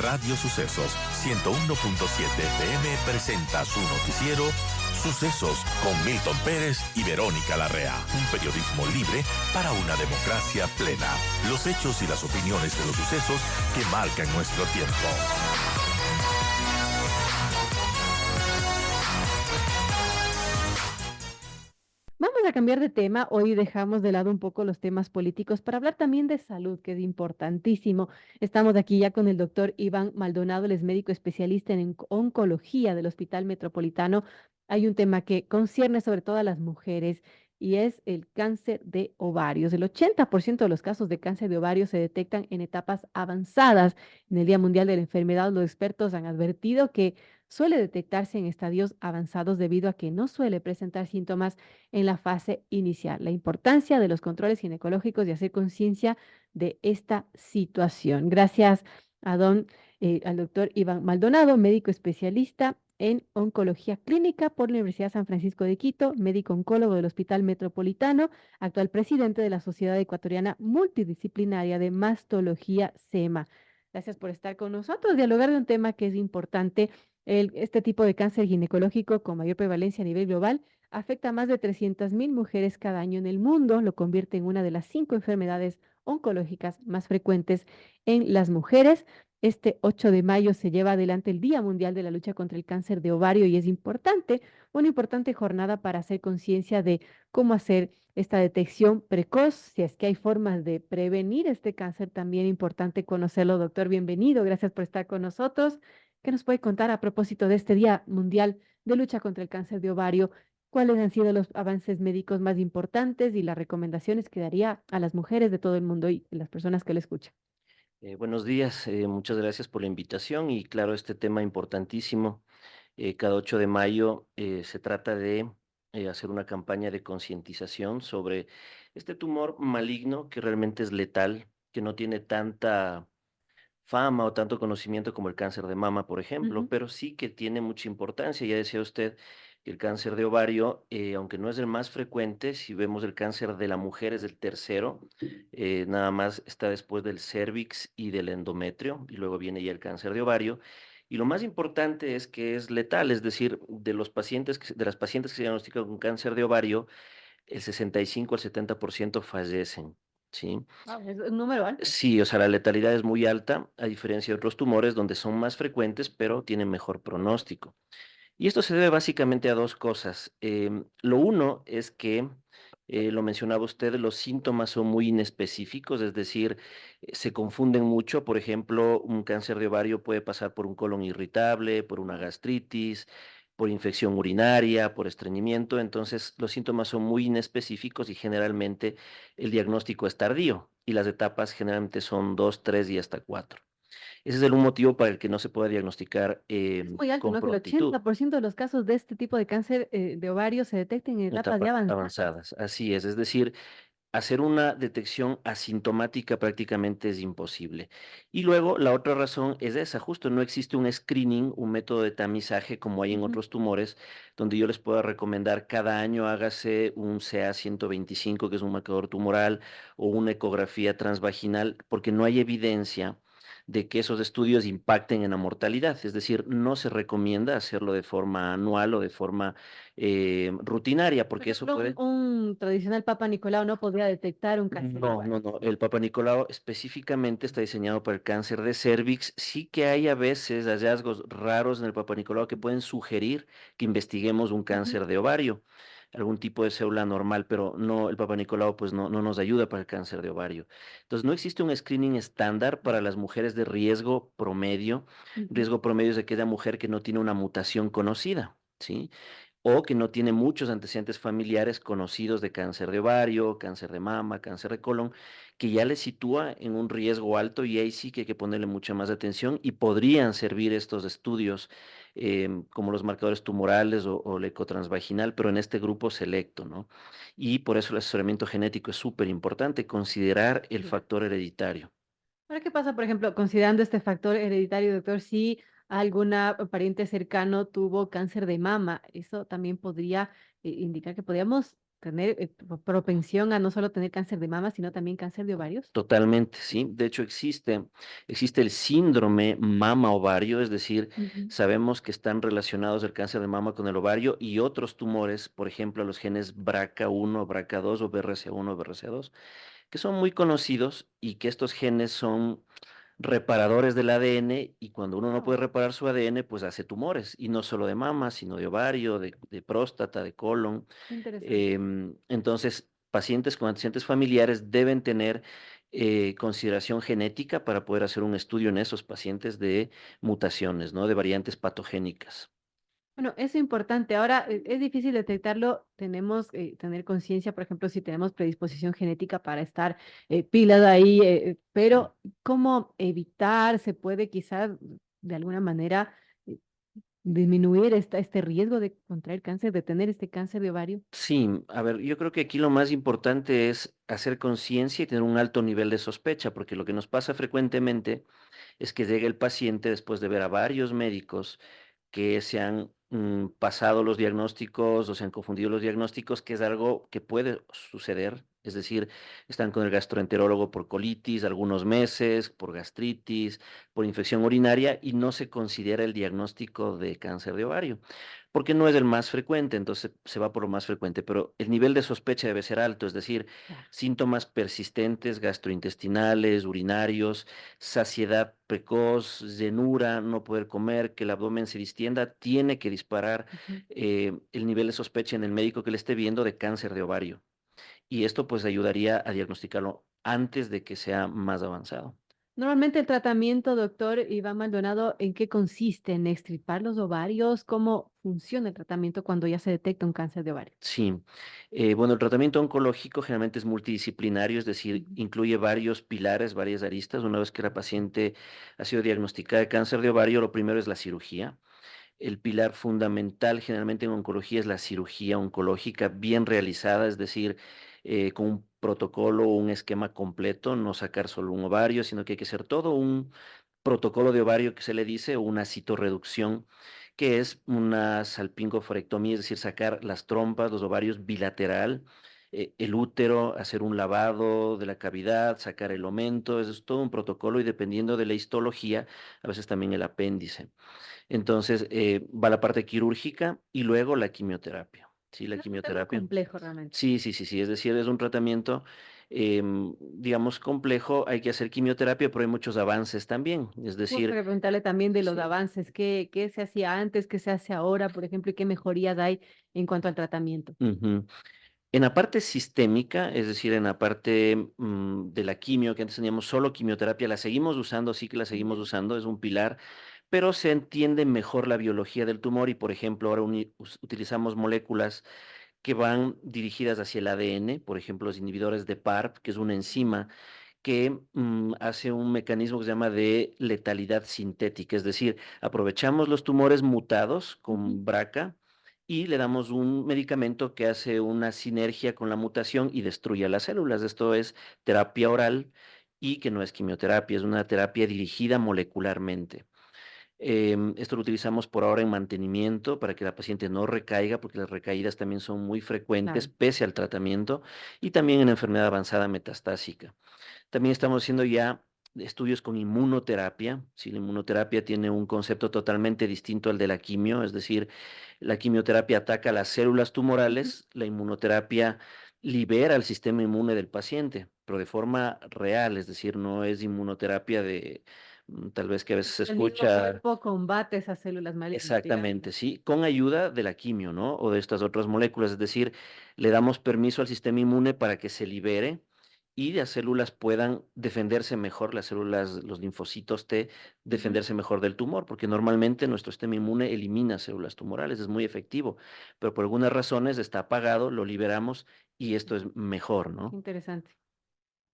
Radio Sucesos 101.7 FM presenta su noticiero Sucesos con Milton Pérez y Verónica Larrea. Un periodismo libre para una democracia plena. Los hechos y las opiniones de los sucesos que marcan nuestro tiempo. Vamos a cambiar de tema. Hoy dejamos de lado un poco los temas políticos para hablar también de salud, que es importantísimo. Estamos aquí ya con el doctor Iván Maldonado, él es médico especialista en oncología del Hospital Metropolitano. Hay un tema que concierne sobre todo a las mujeres y es el cáncer de ovarios. El 80% de los casos de cáncer de ovarios se detectan en etapas avanzadas. En el Día Mundial de la Enfermedad, los expertos han advertido que suele detectarse en estadios avanzados debido a que no suele presentar síntomas en la fase inicial. La importancia de los controles ginecológicos y hacer conciencia de esta situación. Gracias a al doctor Iván Maldonado, médico especialista en oncología clínica por la Universidad San Francisco de Quito, médico oncólogo del Hospital Metropolitano, actual presidente de la Sociedad Ecuatoriana Multidisciplinaria de Mastología, SEMA. Gracias por estar con nosotros, dialogar de un tema que es importante. Este tipo de cáncer ginecológico con mayor prevalencia a nivel global afecta a más de 300.000 mujeres cada año en el mundo, lo convierte en una de las 5 enfermedades oncológicas más frecuentes en las mujeres. Este 8 de mayo se lleva adelante el Día Mundial de la Lucha contra el Cáncer de Ovario y es importante, una importante jornada para hacer conciencia de cómo hacer esta detección precoz, si es que hay formas de prevenir este cáncer, también importante conocerlo. Doctor, bienvenido, gracias por estar con nosotros. ¿Qué nos puede contar a propósito de este Día Mundial de Lucha contra el Cáncer de Ovario? ¿Cuáles han sido los avances médicos más importantes y las recomendaciones que daría a las mujeres de todo el mundo y las personas que lo escuchan? Buenos días, muchas gracias por la invitación y claro, este tema importantísimo. Cada 8 de mayo se trata de hacer una campaña de concientización sobre este tumor maligno que realmente es letal, que no tiene tanta fama o tanto conocimiento como el cáncer de mama, por ejemplo, Ujú. pero sí que tiene mucha importancia. Ya decía usted que el cáncer de ovario, aunque no es el más frecuente, si vemos el cáncer de la mujer es el tercero, nada más está después del cérvix y del endometrio, y luego viene ya el cáncer de ovario. Y lo más importante es que es letal, es decir, de los pacientes, de las pacientes que se diagnostican con cáncer de ovario, el 65 al 70% fallecen, ¿sí? Wow, es un número alto. Sí, o sea, la letalidad es muy alta, a diferencia de otros tumores donde son más frecuentes, pero tienen mejor pronóstico. Y esto se debe básicamente a dos cosas. Lo uno es que, lo mencionaba usted, los síntomas son muy inespecíficos, es decir, se confunden mucho. Por ejemplo, un cáncer de ovario puede pasar por un colon irritable, por una gastritis, por infección urinaria, por estreñimiento. Entonces, los síntomas son muy inespecíficos y generalmente el diagnóstico es tardío y las etapas generalmente son 2, 3 y hasta 4. Ese es el un motivo para el que no se puede diagnosticar Es muy alto, con ¿no? Que el prontitud. 80% de los casos de este tipo de cáncer de ovario se detecten en etapas ya Etapas avanzadas. avanzadas, así es decir, hacer una detección asintomática prácticamente es imposible. Y luego la otra razón es esa, justo no existe un screening, un método de tamizaje como hay en Ujú. otros tumores, donde yo les pueda recomendar cada año hágase un CA 125, que es un marcador tumoral, o una ecografía transvaginal, porque no hay evidencia de que esos estudios impacten en la mortalidad. Es decir, no se recomienda hacerlo de forma anual o de forma rutinaria, Por porque eso ejemplo, puede. un tradicional Papa Nicolau no podría detectar un cáncer de No, ovario. no, no. El Papa Nicolau específicamente está diseñado para el cáncer de cérvix. Sí que hay a veces hallazgos raros en el Papa Nicolau que pueden sugerir que investiguemos un Ujú. cáncer de ovario, algún tipo de célula normal, pero no, el Papa Nicolau pues no nos ayuda para el cáncer de ovario. Entonces, no existe un screening estándar para las mujeres de riesgo promedio. Ujú. Riesgo promedio es de aquella mujer que no tiene una mutación conocida, ¿sí? O que no tiene muchos antecedentes familiares conocidos de cáncer de ovario, cáncer de mama, cáncer de colon, que ya le sitúa en un riesgo alto y ahí sí que hay que ponerle mucha más atención y podrían servir estos estudios como los marcadores tumorales o el ecotransvaginal, pero en este grupo selecto, ¿no? Y por eso el asesoramiento genético es súper importante, considerar el Ya. factor hereditario. Ahora, ¿qué pasa, por ejemplo, considerando este factor hereditario, doctor, si alguna pariente cercano tuvo cáncer de mama? Eso también podría indicar que podríamos tener propensión a no solo tener cáncer de mama, sino también cáncer de ovarios? Totalmente, sí. De hecho, existe el síndrome mama-ovario, es decir, Ujú. sabemos que están relacionados el cáncer de mama con el ovario y otros tumores, por ejemplo, los genes BRCA1, BRCA2 o BRCA1 o BRCA2, que son muy conocidos y que estos genes son reparadores del ADN y cuando uno no Oh, puede reparar su ADN, pues hace tumores, y no solo de mama, sino de ovario, de próstata, de colon. qué interesante. Entonces, pacientes con antecedentes familiares deben tener consideración genética para poder hacer un estudio en esos pacientes de mutaciones, ¿no? De variantes patogénicas. Bueno, eso es importante. Ahora, es difícil detectarlo. Tenemos que tener conciencia, por ejemplo, si tenemos predisposición genética para estar pilas ahí, pero ¿cómo evitar? ¿Se puede quizás de alguna manera eh, disminuir este riesgo de contraer cáncer, de tener este cáncer de ovario? Sí, a ver, yo creo que aquí lo más importante es hacer conciencia y tener un alto nivel de sospecha, porque lo que nos pasa frecuentemente es que llega el paciente después de ver a varios médicos que se han pasado los diagnósticos o se han confundido los diagnósticos, que es algo que puede suceder. Es decir, están con el gastroenterólogo por colitis algunos meses, por gastritis, por infección urinaria y no se considera el diagnóstico de cáncer de ovario, porque no es el más frecuente, entonces se va por lo más frecuente, pero el nivel de sospecha debe ser alto, es decir, Claro. síntomas persistentes gastrointestinales, urinarios, saciedad precoz, llenura, no poder comer, que el abdomen se distienda, tiene que disparar Ujú. el nivel de sospecha en el médico que le esté viendo de cáncer de ovario. Y esto pues ayudaría a diagnosticarlo antes de que sea más avanzado. Normalmente el tratamiento, doctor Iván Maldonado, ¿en qué consiste? ¿En extirpar los ovarios? ¿Cómo funciona el tratamiento cuando ya se detecta un cáncer de ovario? Sí, bueno, el tratamiento oncológico generalmente es multidisciplinario, es decir, Ujú. incluye varios pilares, varias aristas. Una vez que la paciente ha sido diagnosticada de cáncer de ovario, lo primero es la cirugía. El pilar fundamental generalmente en oncología es la cirugía oncológica bien realizada, es decir, con un protocolo o un esquema completo, no sacar solo un ovario, sino que hay que hacer todo un protocolo de ovario que se le dice, o una citorreducción, que es una salpingoforectomía, es decir, sacar las trompas, los ovarios bilateral, el útero, hacer un lavado de la cavidad, sacar el omento, eso es todo un protocolo y dependiendo de la histología, a veces también el apéndice. Entonces, va la parte quirúrgica y luego la quimioterapia. Sí, la Es un tema quimioterapia. complejo realmente. Sí, sí, sí, sí. Es decir, es un tratamiento, digamos, complejo. Hay que hacer quimioterapia, pero hay muchos avances también. Es Justo decir, que preguntarle también de los sí. avances, ¿qué se hacía antes, qué se hace ahora, por ejemplo, y qué mejorías hay en cuanto al tratamiento? Ujú. En la parte sistémica, es decir, en la parte de la quimio, que antes teníamos solo quimioterapia, la seguimos usando, sí que la seguimos Ujú. usando, es un pilar, pero se entiende mejor la biología del tumor y, por ejemplo, ahora utilizamos moléculas que van dirigidas hacia el ADN, por ejemplo, los inhibidores de PARP, que es una enzima que hace un mecanismo que se llama de letalidad sintética, es decir, aprovechamos los tumores mutados Ujú. con BRCA y le damos un medicamento que hace una sinergia con la mutación y destruye a las células. Esto es terapia oral y que no es quimioterapia, es una terapia dirigida molecularmente. Esto lo utilizamos por ahora en mantenimiento para que la paciente no recaiga, porque las recaídas también son muy frecuentes Claro. pese al tratamiento, y también en enfermedad avanzada metastásica. También estamos haciendo ya estudios con inmunoterapia. Si la inmunoterapia tiene un concepto totalmente distinto al de la quimio, es decir, la quimioterapia ataca las células Ujú. tumorales, la inmunoterapia libera el sistema inmune del paciente, pero de forma real, es decir, no es inmunoterapia de tal vez que a veces se El mismo escucha. cuerpo combate esas células malignas, digamos. Exactamente, sí, con ayuda de la quimio, ¿no? O de estas otras moléculas, es decir, le damos permiso al sistema inmune para que se libere y las células puedan defenderse mejor, las células, los linfocitos T, Ujú. defenderse mejor del tumor, porque normalmente nuestro sistema inmune elimina células tumorales, es muy efectivo, pero por algunas razones está apagado, lo liberamos y esto es mejor, Qué ¿no? interesante.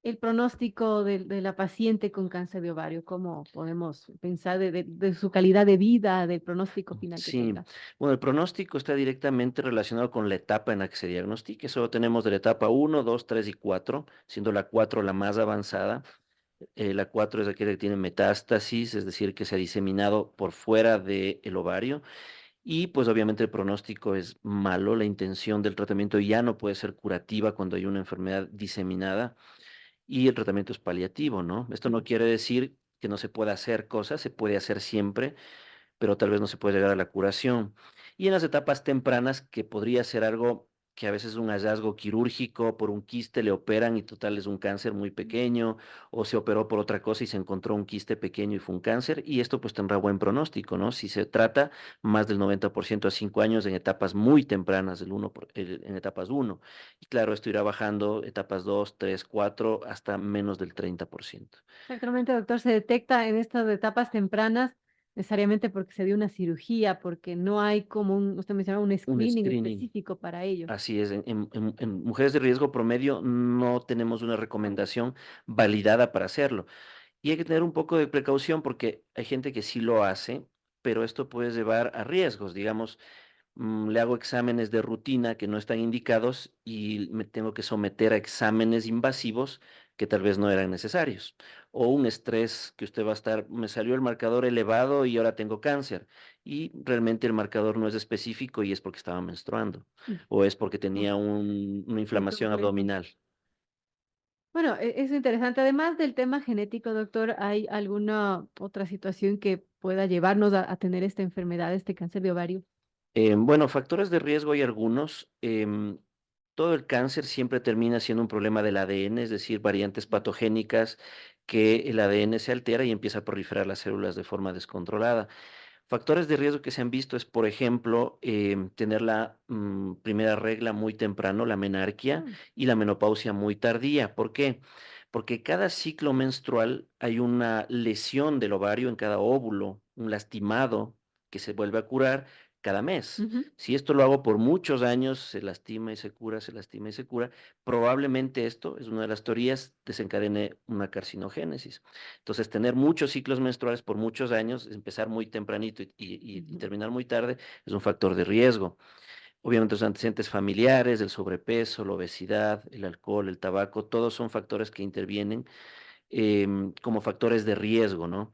El pronóstico de la paciente con cáncer de ovario, ¿cómo podemos pensar de su calidad de vida, del pronóstico final que Sí, tendrá? bueno, el pronóstico está directamente relacionado con la etapa en la que se diagnostique. Solo tenemos de la etapa uno, 2, 3 y 4, siendo la 4 la más avanzada. La 4 es aquella que tiene metástasis, es decir, que se ha diseminado por fuera del ovario. Y pues obviamente el pronóstico es malo, la intención del tratamiento ya no puede ser curativa cuando hay una enfermedad diseminada y el tratamiento es paliativo, ¿no? Esto no quiere decir que no se pueda hacer cosas, se puede hacer siempre, pero tal vez no se puede llegar a la curación. Y en las etapas tempranas, que podría ser algo que a veces es un hallazgo quirúrgico, por un quiste le operan y total es un cáncer muy pequeño, o se operó por otra cosa y se encontró un quiste pequeño y fue un cáncer, y esto pues tendrá buen pronóstico, ¿no? Si se trata más del 90% a 5 años en etapas muy tempranas, en etapas uno. Y claro, esto irá bajando etapas 2 3 4 hasta menos del 30%. Exactamente, doctor, se detecta en estas etapas tempranas necesariamente porque se dio una cirugía, porque no hay como usted mencionaba, un Un screening screening. específico para ello. Así es, en mujeres de riesgo promedio no tenemos una recomendación validada para hacerlo. Y hay que tener un poco de precaución porque hay gente que sí lo hace, pero esto puede llevar a riesgos. Digamos, le hago exámenes de rutina que no están indicados y me tengo que someter a exámenes invasivos que tal vez no eran necesarios. O un estrés que usted va a estar, me salió el marcador elevado y ahora tengo cáncer. Y realmente el marcador no es específico y es porque estaba menstruando Mm. o es porque Oh, tenía una muy inflamación complejo. abdominal. Bueno, es interesante. Además del tema genético, doctor, ¿hay alguna otra situación que pueda llevarnos a tener esta enfermedad, este cáncer de ovario? Bueno, factores de riesgo hay algunos. Todo el cáncer siempre termina siendo un problema del ADN, es decir, variantes patogénicas que el ADN se altera y empieza a proliferar las células de forma descontrolada. Factores de riesgo que se han visto es, por ejemplo, tener la primera regla muy temprano, la menarquia, Mm, y la menopausia muy tardía. ¿Por qué? Porque cada ciclo menstrual hay una lesión del ovario en cada óvulo, un lastimado que se vuelve a curar cada mes. ujú. Si esto lo hago por muchos años, se lastima y se cura, se lastima y se cura, probablemente esto es una de las teorías, desencadene una carcinogénesis. Entonces, tener muchos ciclos menstruales por muchos años, empezar muy tempranito y Ujú. terminar muy tarde, es un factor de riesgo. Obviamente, los antecedentes familiares, el sobrepeso, la obesidad, el alcohol, el tabaco, todos son factores que intervienen como factores de riesgo, ¿no?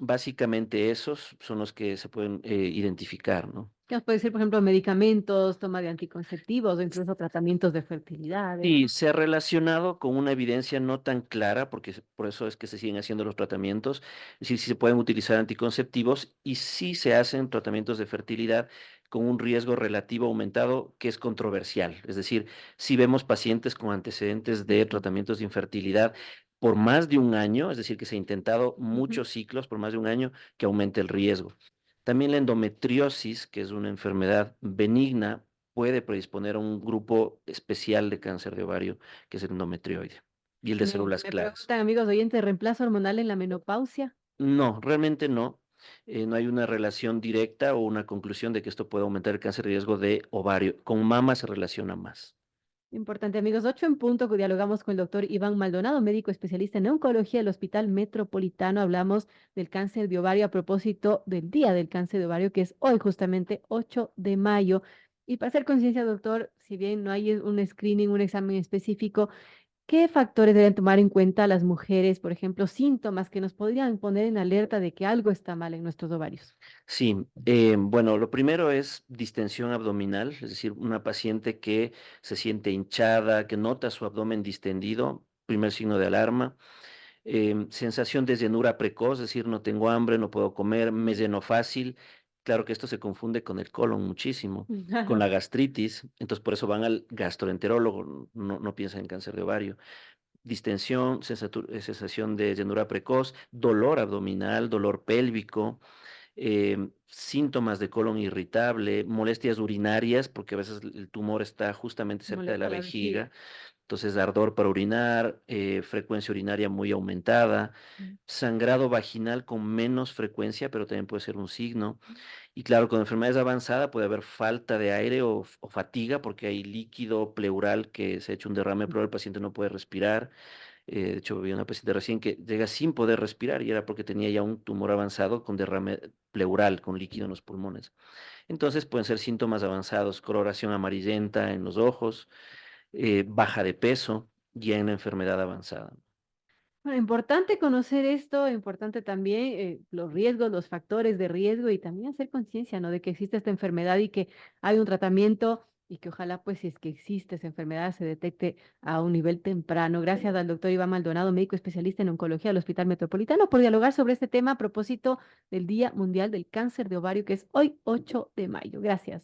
Básicamente esos son los que se pueden identificar, ¿no? ¿Qué nos puede decir, por ejemplo, medicamentos, toma de anticonceptivos o incluso tratamientos de fertilidad? Sí, se ha relacionado con una evidencia no tan clara, porque por eso es que se siguen haciendo los tratamientos, es decir, si se pueden utilizar anticonceptivos y sí se hacen tratamientos de fertilidad con un riesgo relativo aumentado que es controversial. Es decir, si vemos pacientes con antecedentes de tratamientos de infertilidad por más de un año, es decir, que se ha intentado Ujú. muchos ciclos por más de un año, que aumente el riesgo. También la endometriosis, que es una enfermedad benigna, puede predisponer a un grupo especial de cáncer de ovario, que es el endometrioide y el de células Me claras. preguntan, amigos oyentes, ¿reemplazo hormonal en la menopausia? No, realmente no. No hay una relación directa o una conclusión de que esto puede aumentar el cáncer de riesgo de ovario. Con mama se relaciona más. Importante, amigos. 8 en punto, que dialogamos con el doctor Iván Maldonado, médico especialista en oncología del Hospital Metropolitano. Hablamos del cáncer de ovario a propósito del Día del Cáncer de Ovario, que es hoy, justamente 8 de mayo. Y para hacer conciencia, doctor, si bien no hay un screening, un examen específico, ¿qué factores deben tomar en cuenta las mujeres, por ejemplo, síntomas que nos podrían poner en alerta de que algo está mal en nuestros ovarios? Sí, bueno, lo primero es distensión abdominal, es decir, una paciente que se siente hinchada, que nota su abdomen distendido, primer signo de alarma. Sensación de llenura precoz, es decir, no tengo hambre, no puedo comer, me lleno fácil. Claro que esto se confunde con el colon muchísimo, con la gastritis, entonces por eso van al gastroenterólogo, no piensan en cáncer de ovario. Distensión, sensación de llenura precoz, dolor abdominal, dolor pélvico, síntomas de colon irritable, molestias urinarias, porque a veces el tumor está justamente cerca de la Molesta la vejiga. vejiga, entonces ardor para orinar, frecuencia urinaria muy aumentada, sangrado vaginal con menos frecuencia, pero también puede ser un signo. Y claro, con enfermedades avanzadas puede haber falta de aire o fatiga porque hay líquido pleural que se ha hecho un derrame pleural, el paciente no puede respirar. De hecho, había una paciente recién que llega sin poder respirar y era porque tenía ya un tumor avanzado con derrame pleural, con líquido en los pulmones. Entonces pueden ser síntomas avanzados, coloración amarillenta en los ojos, baja de peso ya en la enfermedad avanzada. Bueno, importante conocer esto, importante también los riesgos, los factores de riesgo y también hacer conciencia, ¿no? De que existe esta enfermedad y que hay un tratamiento y que ojalá, pues, si es que existe esa enfermedad, se detecte a un nivel temprano. Gracias al doctor Iván Maldonado, médico especialista en oncología del Hospital Metropolitano, por dialogar sobre este tema a propósito del Día Mundial del Cáncer de Ovario, que es hoy 8 de mayo. Gracias.